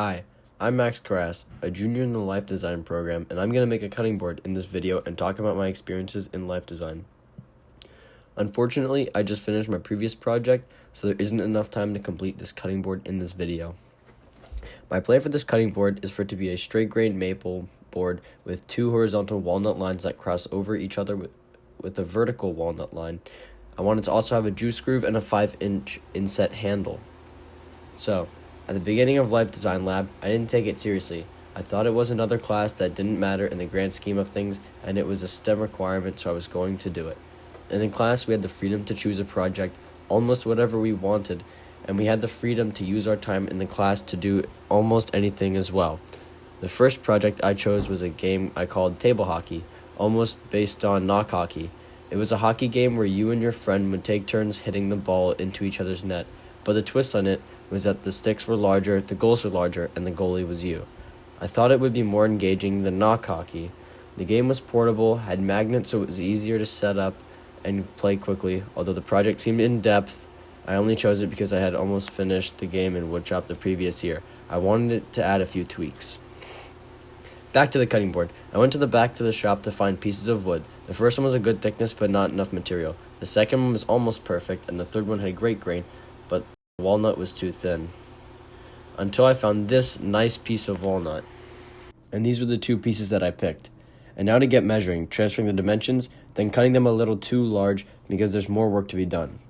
Hi, I'm Max Krass, a junior in the life design program, and I'm going to make a cutting board in this video and talk about my experiences in life design. Unfortunately, I just finished my previous project, so there isn't enough time to complete this cutting board in this video. My plan for this cutting board is for it to be a straight grain maple board with two horizontal walnut lines that cross over each other with a vertical walnut line. I want it to also have a juice groove and a 5-inch inset handle. So, at the beginning of Life Design Lab, I didn't take it seriously. I thought it was another class that didn't matter in the grand scheme of things, and it was a STEM requirement, so I was going to do it. In the class, we had the freedom to choose a project, almost whatever we wanted, and we had the freedom to use our time in the class to do almost anything as well. The first project I chose was a game I called table hockey, almost based on knock hockey. It was a hockey game where you and your friend would take turns hitting the ball into each other's net, but the twist on it was that the sticks were larger, the goals were larger, and the goalie was you. I thought it would be more engaging than knock hockey. The game was portable, had magnets so it was easier to set up and play quickly. Although the project seemed in-depth, I only chose it because I had almost finished the game in woodshop the previous year. I wanted it to add a few tweaks. Back to the cutting board. I went to the back of the shop to find pieces of wood. The first one was a good thickness but not enough material. The second one was almost perfect, and the third one had great grain, but the walnut was too thin. Until I found this nice piece of walnut. And these were the two pieces that I picked. And now to get measuring, transferring the dimensions, then cutting them a little too large because there's more work to be done.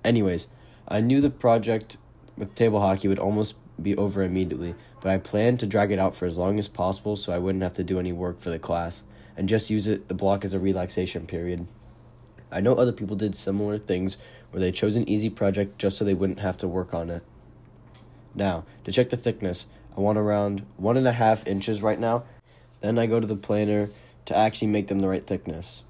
Anyways, I knew the project with table hockey would almost be over immediately, but I planned to drag it out for as long as possible so I wouldn't have to do any work for the class and just use the block as a relaxation period. I know other people did similar things where they chose an easy project just so they wouldn't have to work on it. Now, to check the thickness, I want around 1.5 inches right now. Then I go to the planer to actually make them the right thickness.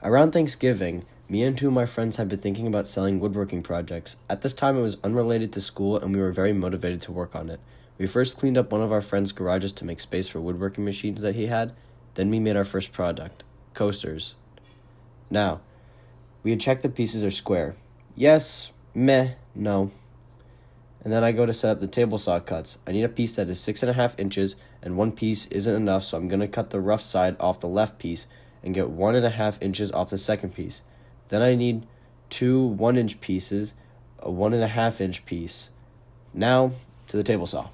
Around Thanksgiving, me and two of my friends had been thinking about selling woodworking projects. At this time, it was unrelated to school, and we were very motivated to work on it. We first cleaned up one of our friend's garages to make space for woodworking machines that he had. Then we made our first product, coasters. Now, we had checked the pieces are square. Yes, meh, no. And then I go to set up the table saw cuts. I need a piece that is 6.5 inches, and one piece isn't enough, so I'm going to cut the rough side off the left piece and get 1.5 inches off the second piece. Then I need two 1-inch pieces, a 1.5-inch piece. Now, to the table saw.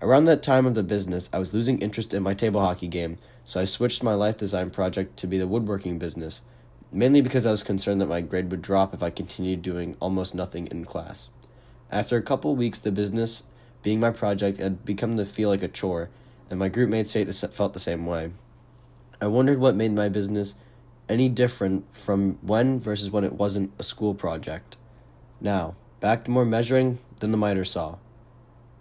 Around that time of the business, I was losing interest in my table hockey game, so I switched my life design project to be the woodworking business, mainly because I was concerned that my grade would drop if I continued doing almost nothing in class. After a couple weeks, the business, being my project, had become to feel like a chore, and my group mates felt the same way. I wondered what made my business any different from when versus when it wasn't a school project. Now, back to more measuring than the miter saw.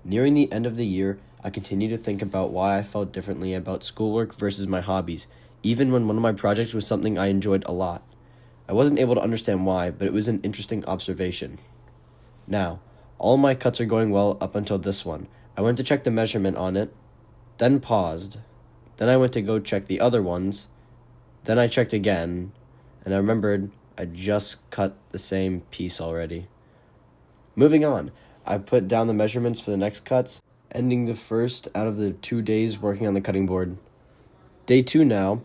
Nearing the end of the year, I continued to think about why I felt differently about schoolwork versus my hobbies, even when one of my projects was something I enjoyed a lot. I wasn't able to understand why, but it was an interesting observation. Now, all my cuts are going well up until this one. I went to check the measurement on it, then paused. Then I went to go check the other ones. Then I checked again, and I remembered I just cut the same piece already. Moving on, I put down the measurements for the next cuts, ending the first out of the 2 days working on the cutting board. Day 2 now,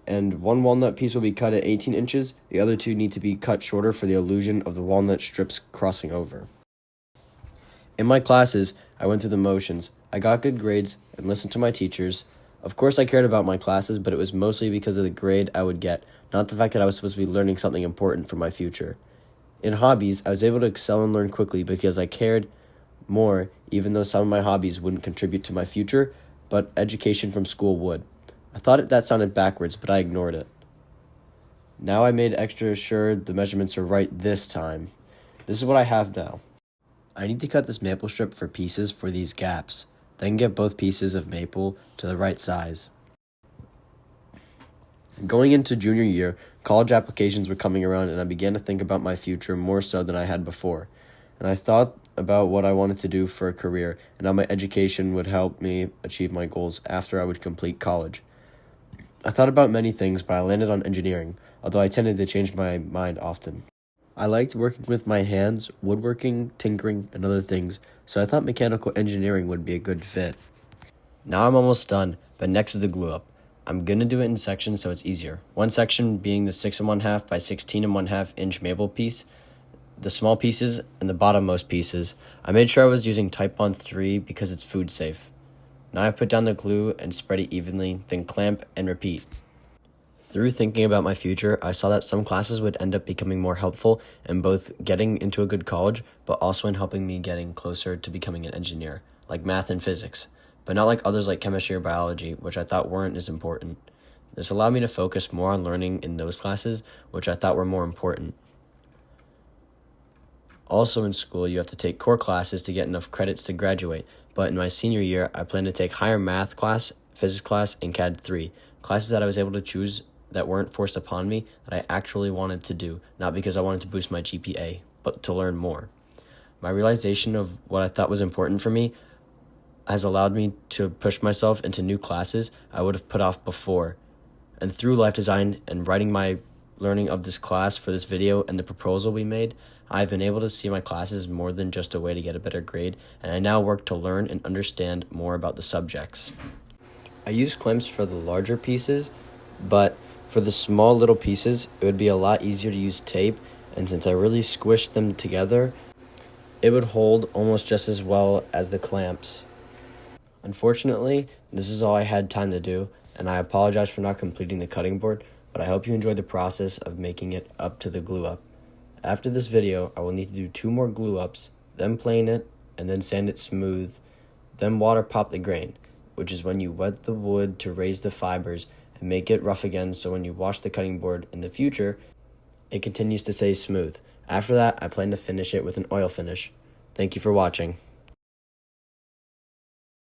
and one walnut piece will be cut at 18 inches. The other two need to be cut shorter for the illusion of the walnut strips crossing over. In my classes, I went through the motions. I got good grades and listened to my teachers. Of course, I cared about my classes, but it was mostly because of the grade I would get, not the fact that I was supposed to be learning something important for my future. In hobbies, I was able to excel and learn quickly because I cared more, even though some of my hobbies wouldn't contribute to my future, but education from school would. I thought that sounded backwards, but I ignored it. Now I made extra sure the measurements are right this time. This is what I have now. I need to cut this maple strip for pieces for these gaps, then get both pieces of maple to the right size. Going into junior year, college applications were coming around and I began to think about my future more so than I had before. And I thought about what I wanted to do for a career and how my education would help me achieve my goals after I would complete college. I thought about many things, but I landed on engineering, although I tended to change my mind often. I liked working with my hands, woodworking, tinkering, and other things, so I thought mechanical engineering would be a good fit. Now I'm almost done, but next is the glue up. I'm gonna do it in sections so it's easier. One section being the 6 1/2 by 16 1/2 inch maple piece, the small pieces, and the bottommost pieces. I made sure I was using Type Bond 3 because it's food safe. Now I put down the glue and spread it evenly, then clamp and repeat. Through thinking about my future, I saw that some classes would end up becoming more helpful in both getting into a good college, but also in helping me getting closer to becoming an engineer, like math and physics, but not like others like chemistry or biology, which I thought weren't as important. This allowed me to focus more on learning in those classes, which I thought were more important. Also in school, you have to take core classes to get enough credits to graduate, but in my senior year, I plan to take higher math class, physics class, and CAD 3, classes that I was able to choose that weren't forced upon me, that I actually wanted to do, not because I wanted to boost my GPA, but to learn more. My realization of what I thought was important for me has allowed me to push myself into new classes I would have put off before. And through life design and writing my learning of this class for this video and the proposal we made, I've been able to see my classes more than just a way to get a better grade, and I now work to learn and understand more about the subjects. I use clamps for the larger pieces, but for the small little pieces, it would be a lot easier to use tape, and since I really squished them together, it would hold almost just as well as the clamps. Unfortunately, this is all I had time to do, and I apologize for not completing the cutting board, but I hope you enjoyed the process of making it up to the glue up. After this video, I will need to do 2 more glue ups, then plane it, and then sand it smooth, then water pop the grain, which is when you wet the wood to raise the fibers and make it rough again so when you wash the cutting board in the future, it continues to stay smooth. After that, I plan to finish it with an oil finish. Thank you for watching.